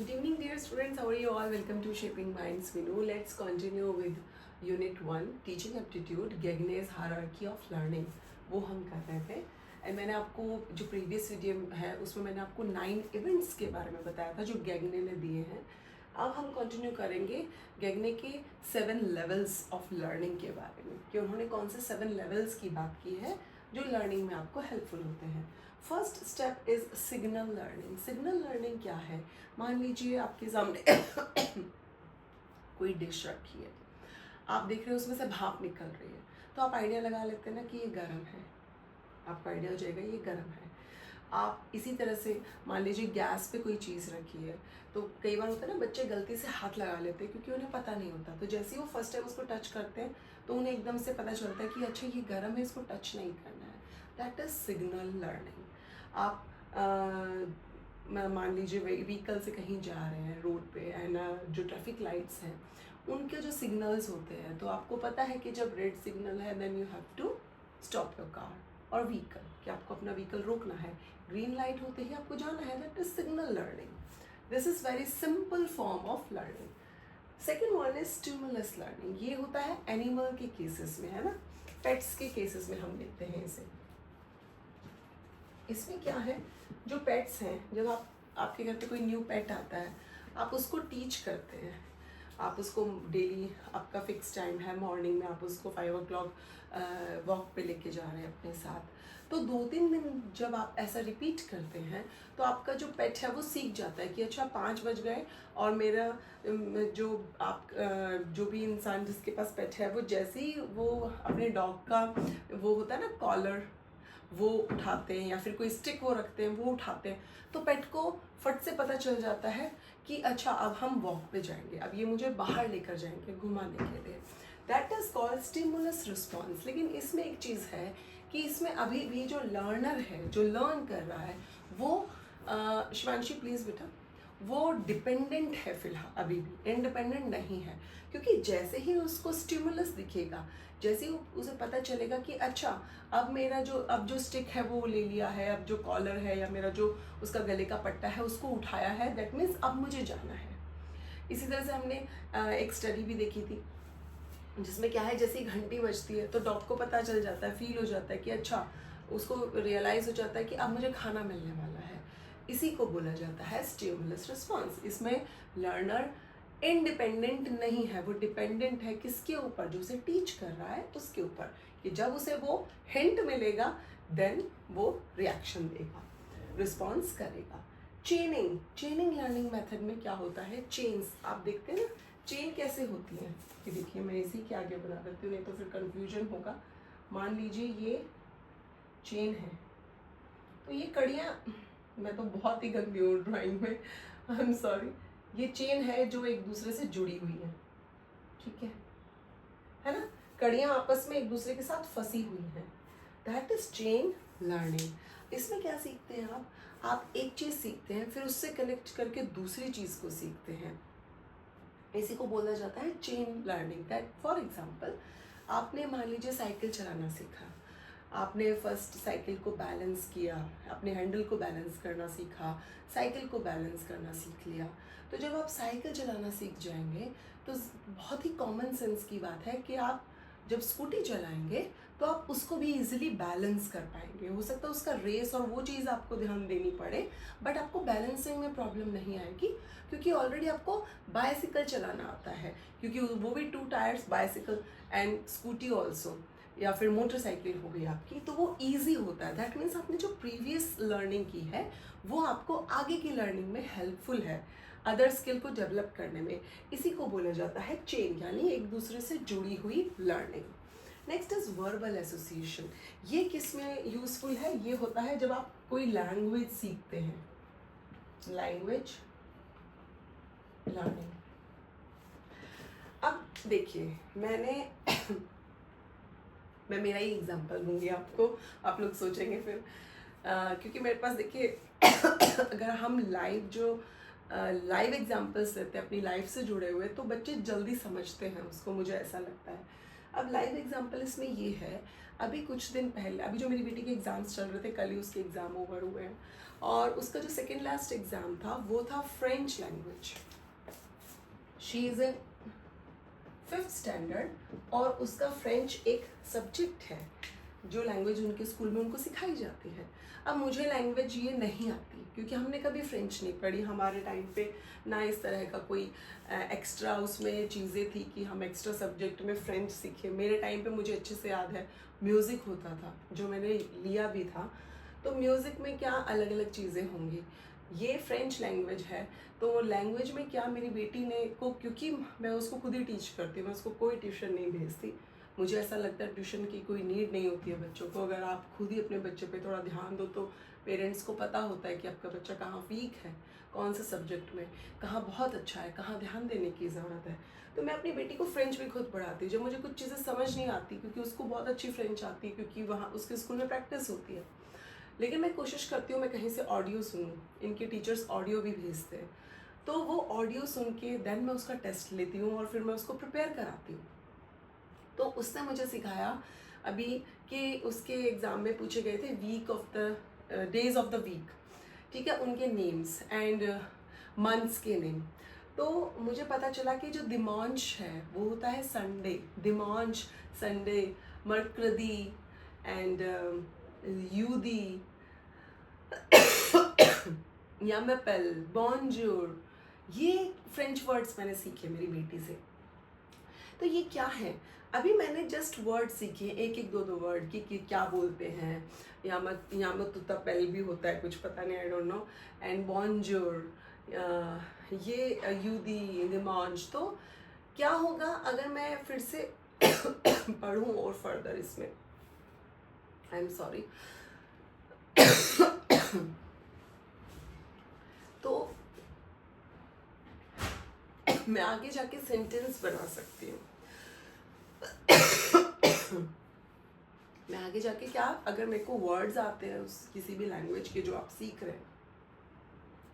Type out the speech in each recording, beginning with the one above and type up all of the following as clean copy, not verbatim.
Good evening, dear students. How are you all? Welcome to Shaping Minds. We know. Let's continue with Unit 1, Teaching Aptitude, Gagne's Hierarchy of Learning. वो हम कर रहे थे and मैंने आपको जो previous video है उसमें मैंने आपको 9 इवेंट्स के बारे में बताया था जो गैगने ने दिए हैं. अब हम कंटिन्यू करेंगे गैगने के 7 लेवल्स ऑफ लर्निंग के बारे में कि उन्होंने कौन से 7 लेवल्स की बात की है जो लर्निंग में आपको हेल्पफुल होते हैं. First step is signal learning. Signal learning क्या है? मान लीजिए आपके सामने कोई डिश रखी है, आप देख रहे हो उसमें से भाप निकल रही है, तो आप आइडिया लगा लेते हैं ना कि ये गर्म है. आपको आइडिया हो जाएगा ये गर्म है. आप इसी तरह से मान लीजिए गैस पे कोई चीज़ रखी है, तो कई बार होता है ना बच्चे गलती से हाथ लगा लेते हैं क्योंकि उन्हें पता नहीं होता. तो जैसे ही वो फर्स्ट टाइम उसको टच करते हैं तो उन्हें एकदम से पता चलता है कि अच्छा ये गर्म है, इसको टच नहीं करना है. That is signal learning. आप मान लीजिए व्हीकल से कहीं जा रहे हैं रोड पे एंड जो ट्रैफिक लाइट्स हैं उनके जो सिग्नल्स होते हैं, तो आपको पता है कि जब रेड सिग्नल है then you have to stop your car और व्हीकल, कि आपको अपना व्हीकल रोकना है. ग्रीन लाइट होते ही आपको जाना है. That is signal learning. This is very simple form of learning. Second one is stimulus learning. ये होता है एनिमल के केसेस में, है ना, पेट्स के केसेस में हम देखते हैं इसे. इसमें क्या है, जो पेट्स हैं, जब आपके घर पे कोई न्यू पेट आता है आप उसको टीच करते हैं. आप उसको डेली, आपका फिक्स टाइम है मॉर्निंग में, आप उसको 5 o'clock वॉक पे लेके जा रहे हैं अपने साथ. तो 2-3 दिन जब आप ऐसा रिपीट करते हैं तो आपका जो पेट है वो सीख जाता है कि अच्छा 5 बज गए और मेरा जो भी इंसान जिसके पास पेट है वो जैसे ही वो अपने डॉग का वो होता है ना कॉलर, वो उठाते हैं या फिर कोई स्टिक वो रखते हैं वो उठाते हैं, तो पेट को फट से पता चल जाता है कि अच्छा अब हम वॉक पे जाएंगे, अब ये मुझे बाहर लेकर जाएंगे घुमाने के लिए. That is called stimulus response. लेकिन इसमें एक चीज़ है कि इसमें अभी भी जो लर्नर है, जो लर्न कर रहा है, वो शिवांशी प्लीज़ बेटा, वो डिपेंडेंट है फिलहाल, अभी भी इंडिपेंडेंट नहीं है. क्योंकि जैसे ही उसको स्टिमुलस दिखेगा, जैसे ही उसे पता चलेगा कि अच्छा अब जो स्टिक है वो ले लिया है, अब जो कॉलर है या मेरा जो उसका गले का पट्टा है उसको उठाया है, दैट मीन्स अब मुझे जाना है. इसी तरह से हमने एक स्टडी भी देखी थी जिसमें क्या है, जैसे ही घंटी बजती है तो डॉग को पता चल जाता है, फील हो जाता है कि अच्छा, उसको रियलाइज हो जाता है कि अब मुझे खाना मिलने वाला है. इसी को बोला जाता है स्टिमुलस रिस्पॉन्स. इसमें लर्नर इंडिपेंडेंट नहीं है, वो डिपेंडेंट है किसके ऊपर? जो उसे टीच कर रहा है उसके ऊपर, कि जब उसे वो हिंट मिलेगा देन वो रिएक्शन देगा, रिस्पॉन्स करेगा. चेनिंग लर्निंग मेथड में क्या होता है, चेन्स आप देखते हैं ना, चेन कैसे होती है कि देखिए मैं इसी के आगे बना देती हूँ नहीं तो फिर कंफ्यूजन होगा. मान लीजिए ये चेन है, तो ये कड़ियाँ, मैं तो बहुत ही गंदी हूँ ड्राइंग में, आई एम सॉरी. ये चेन है जो एक दूसरे से जुड़ी हुई है, ठीक है ना, कड़ियाँ आपस में एक दूसरे के साथ फंसी हुई हैं. That is chain learning. इसमें क्या सीखते हैं आप एक चीज़ सीखते हैं फिर उससे कनेक्ट करके दूसरी चीज़ को सीखते हैं. इसी को बोला जाता है chain learning. That for example, आपने मान लीजिए साइकिल चलाना सीखा, आपने फर्स्ट साइकिल को बैलेंस किया, अपने हैंडल को बैलेंस करना सीखा, साइकिल को बैलेंस करना सीख लिया. तो जब आप साइकिल चलाना सीख जाएंगे तो बहुत ही कॉमन सेंस की बात है कि आप जब स्कूटी चलाएंगे तो आप उसको भी इजीली बैलेंस कर पाएंगे. हो सकता है उसका रेस और वो चीज़ आपको ध्यान देनी पड़े, बट आपको बैलेंसिंग में प्रॉब्लम नहीं आएगी क्योंकि ऑलरेडी आपको बाइसिकल चलाना आता है, क्योंकि वो भी 2 tyres bicycle and scooty also, या फिर मोटरसाइकिल हो गई आपकी, तो वो ईजी होता है. दैट मीन्स आपने जो प्रीवियस लर्निंग की है वो आपको आगे की लर्निंग में हेल्पफुल है, अदर स्किल को डेवलप करने में. इसी को बोला जाता है चेन, यानी एक दूसरे से जुड़ी हुई learning. Next is verbal association. ये किस में यूजफुल है? ये होता है जब आप कोई लैंग्वेज सीखते हैं, लैंग्वेज लर्निंग. अब देखिए मैं मेरा ही एग्जांपल दूंगी आपको, आप लोग सोचेंगे फिर क्योंकि मेरे पास देखिए अगर हम लाइव एग्जांपल्स देते हैं अपनी लाइफ से जुड़े हुए तो बच्चे जल्दी समझते हैं उसको, मुझे ऐसा लगता है. अब लाइव एग्जांपल इसमें ये है, अभी कुछ दिन पहले, अभी जो मेरी बेटी के एग्ज़ाम्स चल रहे थे, कल ही उसके एग्ज़ाम ओवर हुए हैं, और उसका जो सेकेंड लास्ट एग्ज़ाम था वो था French language. She is in 5th standard, और उसका फ्रेंच एक सब्जेक्ट है जो लैंग्वेज उनके स्कूल में उनको सिखाई जाती है। अब मुझे लैंग्वेज ये नहीं आती क्योंकि हमने कभी फ्रेंच नहीं पढ़ी, हमारे टाइम पे ना इस तरह का कोई एक्स्ट्रा उसमें चीज़ें थी कि हम एक्स्ट्रा सब्जेक्ट में फ्रेंच सीखे। मेरे टाइम पे मुझे अच्छे से याद है म्यूज़िक होता था जो मैंने लिया भी था, तो म्यूज़िक में क्या अलग अलग चीज़ें होंगी, ये फ्रेंच लैंग्वेज है। तो लैंग्वेज में क्या मेरी बेटी ने को, क्योंकि मैं उसको खुद ही टीच करती हूँ, मैं उसको कोई ट्यूशन नहीं भेजती, मुझे ऐसा लगता है ट्यूशन की कोई नीड नहीं होती है बच्चों को। अगर आप खुद ही अपने बच्चे पे थोड़ा ध्यान दो तो पेरेंट्स को पता होता है कि आपका बच्चा कहाँ वीक है, कौन से सब्जेक्ट में, कहाँ बहुत अच्छा है, कहाँ ध्यान देने की ज़रूरत है। तो मैं अपनी बेटी को फ्रेंच भी खुद पढ़ाती हूँ जब मुझे कुछ चीज़ें समझ नहीं आती, क्योंकि उसको बहुत अच्छी फ्रेंच आती है क्योंकि वहाँ उसके स्कूल में प्रैक्टिस होती है। लेकिन मैं कोशिश करती हूँ मैं कहीं से ऑडियो सुनूँ, इनके टीचर्स ऑडियो भी भेजते हैं, तो वो ऑडियो सुन के देन मैं उसका टेस्ट लेती हूँ और फिर मैं उसको प्रिपेयर कराती हूँ। तो उसने मुझे सिखाया अभी कि उसके एग्ज़ाम में पूछे गए थे week of the days of the week, ठीक है, उनके नेम्स एंड मंथ्स के नेम। तो मुझे पता चला कि जो दिमांश है वो होता है संडे, दिमांश संडे, मरक्रदी एंड यूदी, यामेपल, बॉन्जूर, ये फ्रेंच वर्ड्स मैंने सीखे मेरी बेटी से। तो ये क्या है, अभी मैंने जस्ट वर्ड सीखे, एक एक दो दो वर्ड कि क्या बोलते हैं, यामत तुतापेल भी होता है कुछ, पता नहीं, I don't know, and bonjour, ये यूदी, दिमांश। तो क्या होगा अगर मैं फिर से पढ़ूं और फर्दर इसमें, आई एम सॉरी। तो मैं आगे जाके सेंटेंस बना सकती हूँ। मैं आगे जाके क्या, अगर मेरे को वर्ड्स आते हैं उस किसी भी लैंग्वेज के जो आप सीख रहे हैं,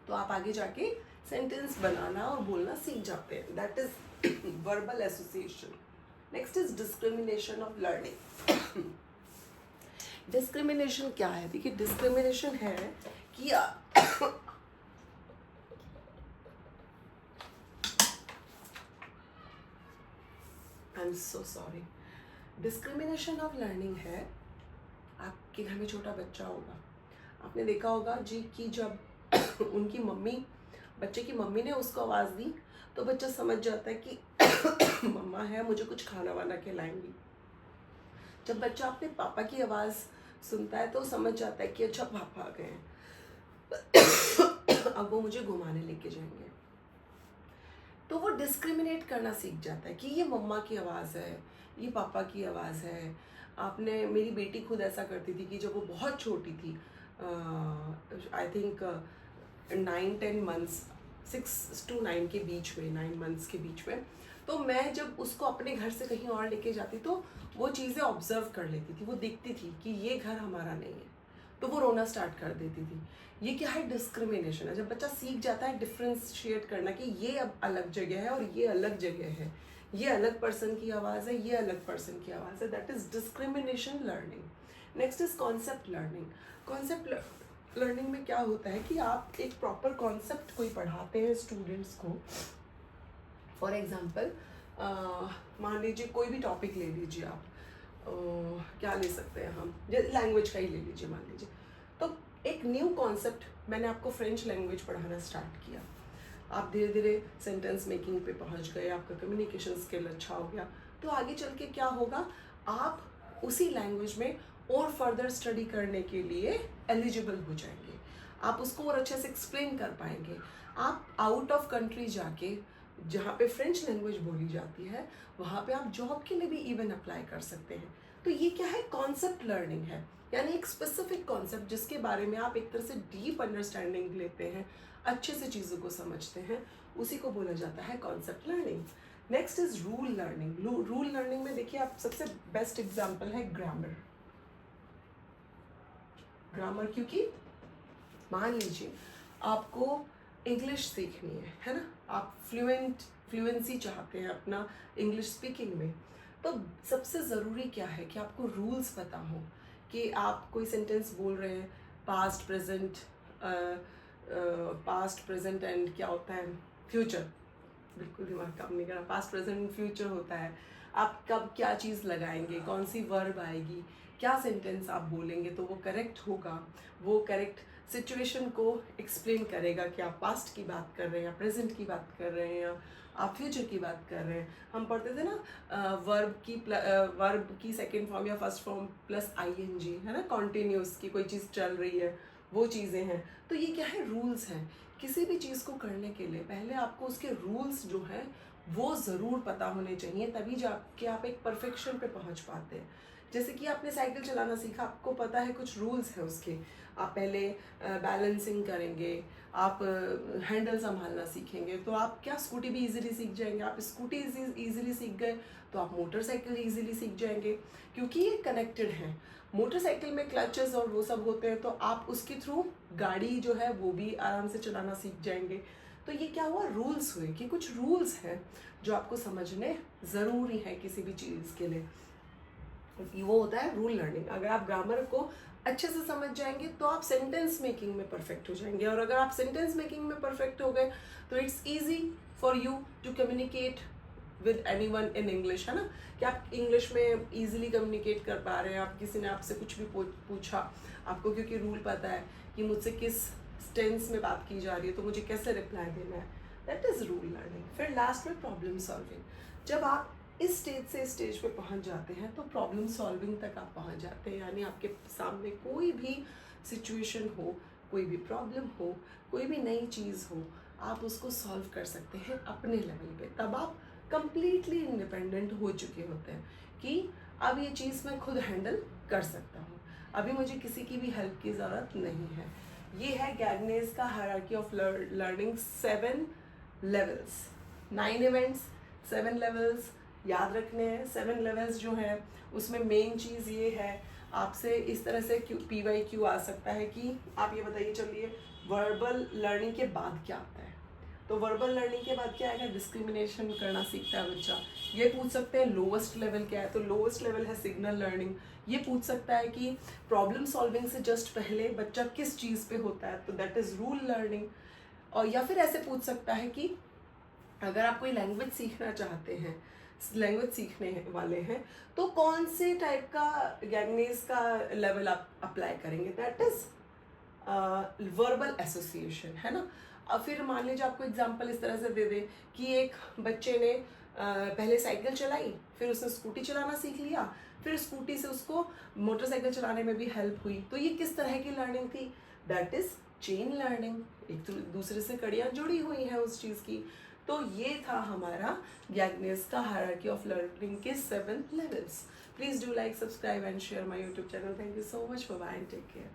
तो आप आगे जाके सेंटेंस बनाना और बोलना सीख जाते हैं। That is verbal association. Next is discrimination of learning. Discrimination क्या है, देखिए डिस्क्रिमिनेशन है कि I am so sorry. Discrimination of learning है, आपके घर में छोटा बच्चा होगा, आपने देखा होगा जी कि जब उनकी मम्मी, बच्चे की मम्मी ने उसको आवाज़ दी तो बच्चा समझ जाता है कि मम्मा है, मुझे कुछ खाना वाना खिलाएंगी। जब बच्चा अपने पापा की आवाज़ सुनता है तो समझ जाता है कि अच्छा पापा आ गए हैं, अब वो मुझे घुमाने लेके जाएंगे। तो वो डिस्क्रिमिनेट करना सीख जाता है कि ये मम्मा की आवाज़ है, ये पापा की आवाज़ है। आपने, मेरी बेटी खुद ऐसा करती थी कि जब वो बहुत छोटी थी, आई थिंक 9-10 मंथ्स, 6 to 9 के बीच में, 9 मंथ्स के बीच में, तो मैं जब उसको अपने घर से कहीं और लेके जाती तो वो चीज़ें ऑब्जर्व कर लेती थी, वो देखती थी कि ये घर हमारा नहीं है, तो वो रोना स्टार्ट कर देती थी। ये क्या है, डिस्क्रिमिनेशन है। जब बच्चा सीख जाता है डिफ्रेंशिएट करना कि ये अब अलग जगह है और ये अलग जगह है, ये अलग पर्सन की आवाज़ है, ये अलग पर्सन की आवाज़ है, that is discrimination learning. Next is concept learning. Concept learning में क्या होता है कि आप एक प्रॉपर कॉन्सेप्ट कोई पढ़ाते हैं स्टूडेंट्स को। फॉर एग्जाम्पल मान लीजिए कोई भी टॉपिक ले लीजिए आप, क्या ले सकते हैं हम, जैसे लैंग्वेज का ही ले लीजिए मान लीजिए। तो एक न्यू कॉन्सेप्ट, मैंने आपको फ्रेंच लैंग्वेज पढ़ाना स्टार्ट किया, आप धीरे धीरे सेंटेंस मेकिंग पे पहुंच गए, आपका कम्युनिकेशन स्किल अच्छा हो गया, तो आगे चल के क्या होगा, आप उसी लैंग्वेज में और फर्दर स्टडी करने के लिए एलिजिबल हो जाएंगे, आप उसको और अच्छे से एक्सप्लेन कर पाएंगे। आप आउट ऑफ कंट्री जाके, जहाँ पे फ्रेंच लैंग्वेज बोली जाती है, वहाँ पे आप जॉब के लिए भी इवन अप्लाई कर सकते हैं। तो ये क्या है, कॉन्सेप्ट लर्निंग है, यानी एक स्पेसिफिक कॉन्सेप्ट जिसके बारे में आप एक तरह से डीप अंडरस्टैंडिंग लेते हैं, अच्छे से चीज़ों को समझते हैं, उसी को बोला जाता है concept learning. Next is rule learning. Rule learning में देखिए, आप सबसे बेस्ट एग्जाम्पल है ग्रामर। ग्रामर क्योंकि मान लीजिए आपको इंग्लिश सीखनी है ना, आप फ्लुएंसी चाहते हैं अपना इंग्लिश स्पीकिंग में, तो सबसे ज़रूरी क्या है कि आपको रूल्स पता हो कि आप कोई सेंटेंस बोल रहे हैं, पास्ट प्रेजेंट एंड क्या होता है, फ्यूचर, बिल्कुल दिमाग काम नहीं कर रहा, पास्ट प्रेजेंट फ्यूचर होता है। आप कब क्या चीज़ लगाएंगे, कौन सी वर्ब आएगी, क्या सेंटेंस आप बोलेंगे तो वो करेक्ट होगा, वो करेक्ट सिचुएशन को एक्सप्लेन करेगा कि आप पास्ट की बात कर रहे हैं या प्रेजेंट की बात कर रहे हैं या आप फ्यूचर की बात कर रहे हैं। हम पढ़ते थे ना वर्ब की सेकेंड फॉर्म या फर्स्ट फॉर्म प्लस आईएनजी, है ना, कॉन्टिन्यूस की कोई चीज़ चल रही है, वो चीज़ें हैं। तो ये क्या है, रूल्स हैं। किसी भी चीज़ को करने के लिए पहले आपको उसके रूल्स जो हैं वो ज़रूर पता होने चाहिए, तभी जाके आप एक परफेक्शन पे पहुंच पाते हैं। जैसे कि आपने साइकिल चलाना सीखा, आपको पता है कुछ रूल्स हैं उसके। आप पहले बैलेंसिंग करेंगे, आप हैंडल संभालना सीखेंगे, तो आप क्या स्कूटी भी इजीली सीख जाएंगे। आप स्कूटी इजीली सीख गए तो आप मोटरसाइकिल इजीली सीख जाएंगे, क्योंकि ये कनेक्टेड हैं। मोटरसाइकिल में क्लचेस और वो सब होते हैं, तो आप उसके थ्रू गाड़ी जो है वो भी आराम से चलाना सीख जाएंगे। तो ये क्या हुआ, रूल्स हुए कि कुछ रूल्स हैं जो आपको समझने ज़रूरी है किसी भी चीज़ के लिए। वो होता है रूल लर्निंग। अगर आप ग्रामर को अच्छे से समझ जाएंगे तो आप सेंटेंस मेकिंग में परफेक्ट हो जाएंगे, और अगर आप सेंटेंस मेकिंग में परफेक्ट हो गए तो it's easy for you to communicate with anyone in English, है ना, कि आप इंग्लिश में ईजिली कम्युनिकेट कर पा रहे हैं। आप किसी ने आपसे कुछ भी पूछा, आपको क्योंकि रूल पता है कि मुझसे किस टेंस में बात की जा रही है तो मुझे कैसे रिप्लाई देना है, दैट इज़ रूल लर्निंग। फिर लास्ट में प्रॉब्लम सॉल्विंग। जब आप इस स्टेज से इस स्टेज पे पहुंच जाते हैं तो प्रॉब्लम सॉल्विंग तक आप पहुंच जाते हैं, यानी आपके सामने कोई भी सिचुएशन हो, कोई भी प्रॉब्लम हो, कोई भी नई चीज़ हो, आप उसको सॉल्व कर सकते हैं अपने लेवल पे। तब आप कंप्लीटली इंडिपेंडेंट हो चुके होते हैं कि अब ये चीज़ मैं खुद हैंडल कर सकता हूँ, अभी मुझे किसी की भी हेल्प की ज़रूरत नहीं है। ये है गैगनेस का hierarchy of learning, 7 levels, 9 events, 7 levels याद रखने हैं। 7 लेवल्स जो हैं उसमें मेन चीज़ ये है, आपसे इस तरह से PYQ आ सकता है कि आप ये बताइए, चलिए वर्बल लर्निंग के बाद क्या आता है। तो वर्बल लर्निंग के बाद क्या आएगा, डिस्क्रिमिनेशन करना सीखता है बच्चा। ये पूछ सकते हैं लोवेस्ट लेवल क्या है, तो लोवेस्ट लेवल है सिग्नल लर्निंग। ये पूछ सकता है कि प्रॉब्लम सॉल्विंग से जस्ट पहले बच्चा किस चीज़ पे होता है, तो दैट इज़ रूल लर्निंग। और या फिर ऐसे पूछ सकता है कि अगर आप कोई लैंग्वेज सीखना चाहते हैं, लैंग्वेज सीखने वाले हैं, तो कौन से टाइप का गैगनेस का लेवल आप अप्लाई करेंगे, दैट इज वर्बल एसोसिएशन, है ना। अब फिर मान लीजिए आपको एग्जांपल इस तरह से दे दे कि एक बच्चे ने पहले साइकिल चलाई, फिर उसने स्कूटी चलाना सीख लिया, फिर स्कूटी से उसको मोटरसाइकिल चलाने में भी हेल्प हुई, तो ये किस तरह की लर्निंग थी, दैट इज चेन लर्निंग। एक दूसरे से कड़ियाँ जुड़ी हुई हैं उस चीज़ की। तो ये था हमारा गैगनेस का हायरार्की ऑफ लर्निंग के 7 levels. Please do like, subscribe and share my YouTube channel. Thank you so much, bye bye and take care.